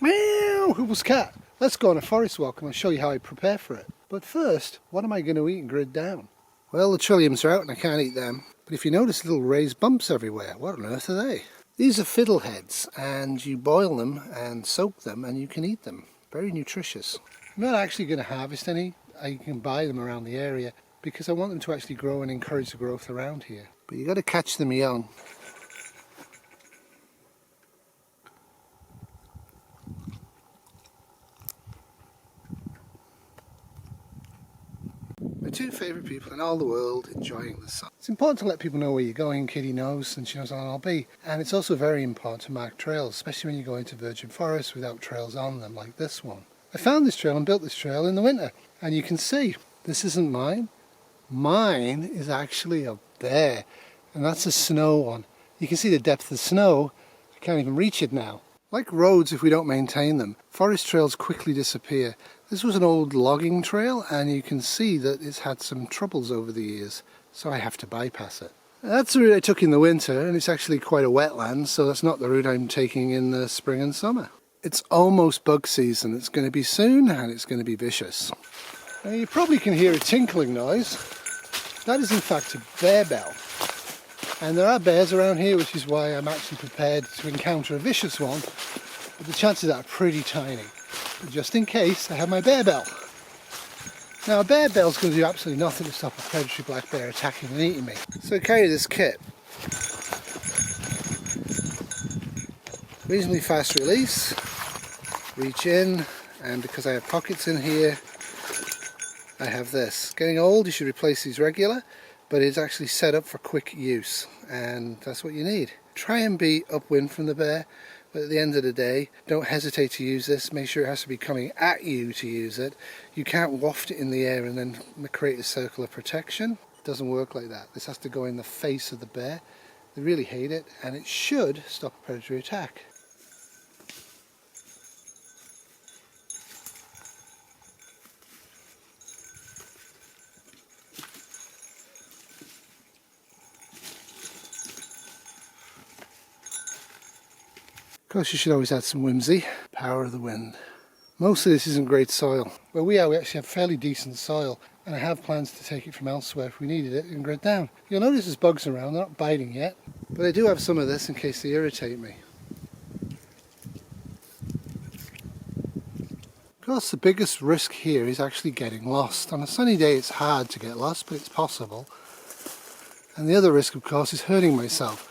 Meow, Huples cat. Let's go on a forest walk and I'll show you how I prepare for it. But first, what am I going to eat and grid down? Well, the trilliums are out and I can't eat them. But if you notice little raised bumps everywhere, what on earth are they? These are fiddleheads, and you boil them and soak them and you can eat them. Very nutritious. I'm not actually going to harvest any. I can buy them around the area because I want them to actually grow and encourage the growth around here. But you got to catch them young. My two favourite people in all the world enjoying the sun. It's important to let people know where you're going. Kitty knows and she knows how I'll be. And it's also very important to mark trails, especially when you go into virgin forests without trails on them like this one. I found this trail and built this trail in the winter. And you can see, this isn't mine. Mine is actually up there. And that's a snow one. You can see the depth of the snow. I can't even reach it now. Like roads, if we don't maintain them, forest trails quickly disappear. This was an old logging trail and you can see that it's had some troubles over the years, so I have to bypass it. That's the route I took in the winter, and it's actually quite a wetland, so that's not the route I'm taking in the spring and summer. It's almost bug season. It's going to be soon and it's going to be vicious. Now you probably can hear a tinkling noise. That is in fact a bear bell. And there are bears around here, which is why I'm actually prepared to encounter a vicious one, but the chances are pretty tiny. But just in case, I have my bear bell. Now a bear bell's going to do absolutely nothing to stop a predatory black bear attacking and eating me. So I carry this kit. Reasonably fast release, reach in, and because I have pockets in here, I have this. Getting old, you should replace these regular. But it's actually set up for quick use, and that's what you need. Try and be upwind from the bear, but at the end of the day, don't hesitate to use this. Make sure it has to be coming at you to use it. You can't waft it in the air and then create a circle of protection. It doesn't work like that. This has to go in the face of the bear. They really hate it, and it should stop a predatory attack. Of course, you should always add some whimsy. Power of the wind. Most of this isn't great soil. Where we actually have fairly decent soil, and I have plans to take it from elsewhere if we needed it and grit down. You'll notice there's bugs around. They're not biting yet, but I do have some of this in case they irritate me. Of course, the biggest risk here is actually getting lost. On a sunny day it's hard to get lost, but it's possible. And the other risk, of course, is hurting myself.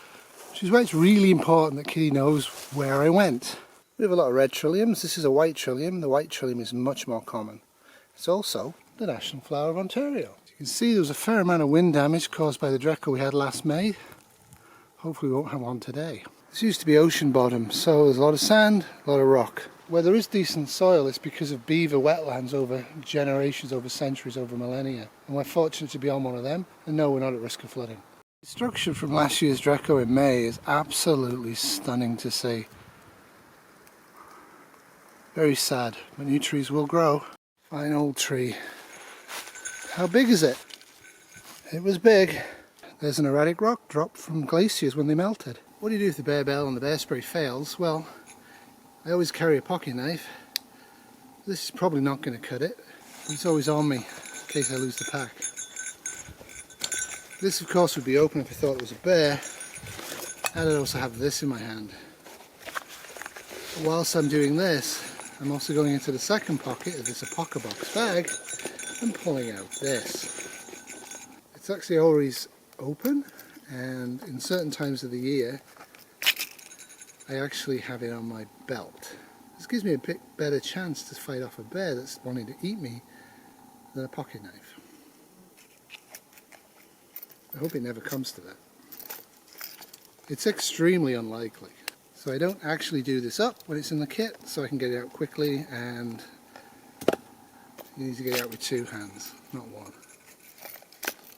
Which is why it's really important that Kitty knows where I went. We have a lot of red trilliums. This is a white trillium. The white trillium is much more common. It's also the national flower of Ontario. As you can see, there was a fair amount of wind damage caused by the Draco we had last May. Hopefully we won't have one today. This used to be ocean bottom, so there's a lot of sand, a lot of rock. Where there is decent soil, it's because of beaver wetlands over generations, over centuries, over millennia. And we're fortunate to be on one of them, and no, we're not at risk of flooding. The structure from last year's Draco in May is absolutely stunning to see. Very sad, but new trees will grow. Fine old tree. How big is it? It was big. There's an erratic rock drop from glaciers when they melted. What do you do if the bear bell and the bear spray fails? Well, I always carry a pocket knife. This is probably not going to cut it. It's always on me in case I lose the pack. This of course would be open if I thought it was a bear, and I'd also have this in my hand. But whilst I'm doing this, I'm also going into the second pocket of this Apoca box bag and pulling out this. It's actually always open, and in certain times of the year I actually have it on my belt. This gives me a bit better chance to fight off a bear that's wanting to eat me than a pocket knife. I hope it never comes to that. It's extremely unlikely. So I don't actually do this up when it's in the kit, so I can get it out quickly, and you need to get it out with two hands, not one.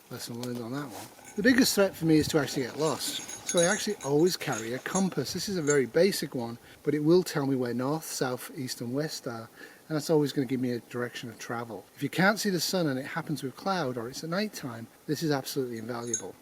Lesson learned on that one. The biggest threat for me is to actually get lost. So I actually always carry a compass. This is a very basic one, but it will tell me where north, south, east and west are. And that's always going to give me a direction of travel. If you can't see the sun and it happens with cloud or it's at night time, this is absolutely invaluable.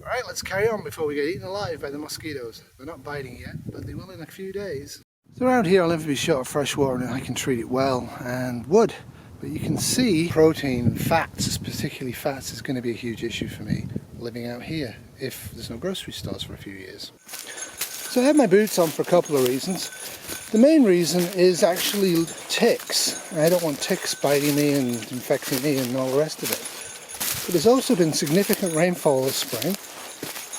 Alright, let's carry on before we get eaten alive by the mosquitoes. They're not biting yet, but they will in a few days. So around here I'll never be short of fresh water and I can treat it well, and wood. But you can see protein, fats, particularly fats, is going to be a huge issue for me living out here if there's no grocery stores for a few years. So I have my boots on for a couple of reasons. The main reason is actually ticks. I don't want ticks biting me and infecting me and all the rest of it. But there's also been significant rainfall this spring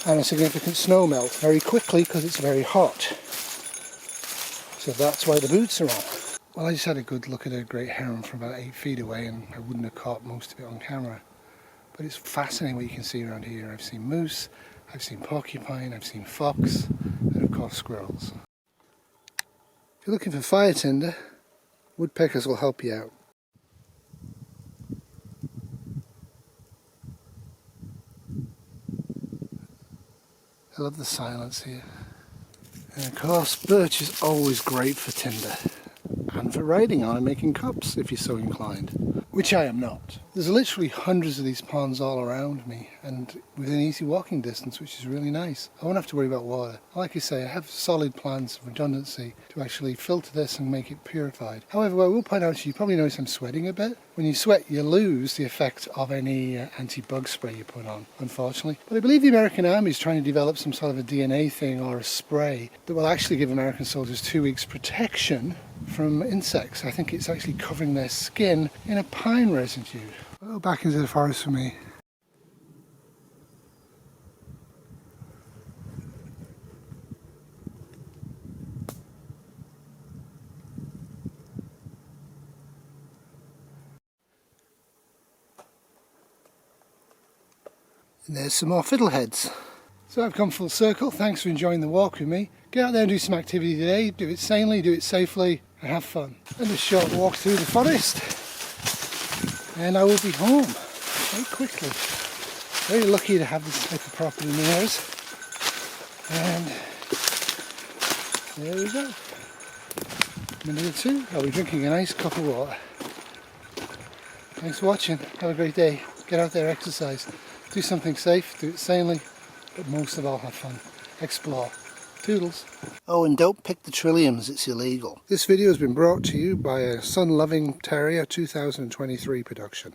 and a significant snow melt very quickly because it's very hot. So that's why the boots are on. Well, I just had a good look at a great heron from about 8 feet away and I wouldn't have caught most of it on camera. But it's fascinating what you can see around here. I've seen moose, I've seen porcupine, I've seen fox, and of course squirrels. If you're looking for fire tinder, woodpeckers will help you out. I love the silence here. And of course, birch is always great for tinder. And for writing on and making cups, if you're so inclined. Which I am not. There's literally hundreds of these ponds all around me and within easy walking distance, which is really nice. I won't have to worry about water. Like I say, I have solid plans of redundancy to actually filter this and make it purified. However, I will point out to you, probably notice I'm sweating a bit. When you sweat, you lose the effect of any anti-bug spray you put on, unfortunately. But I believe the American Army is trying to develop some sort of a DNA thing or a spray that will actually give American soldiers 2 weeks protection from insects. I think it's actually covering their skin in a pine residue. Oh, back into the forest for me. And there's some more fiddleheads. So I've come full circle. Thanks for enjoying the walk with me. Get out there and do some activity today. Do it sanely, do it safely, and have fun. And a short walk through the forest. And I will be home very quickly. Very lucky to have this type of property near us. And there we go. Minute or two, I'll be drinking a nice cup of water. Thanks for watching. Have a great day. Get out there, exercise. Do something safe, do it sanely, but most of all have fun. Explore. Toodles. Oh, and don't pick the trilliums, it's illegal. This video has been brought to you by a Sun Loving Terrier 2023 production.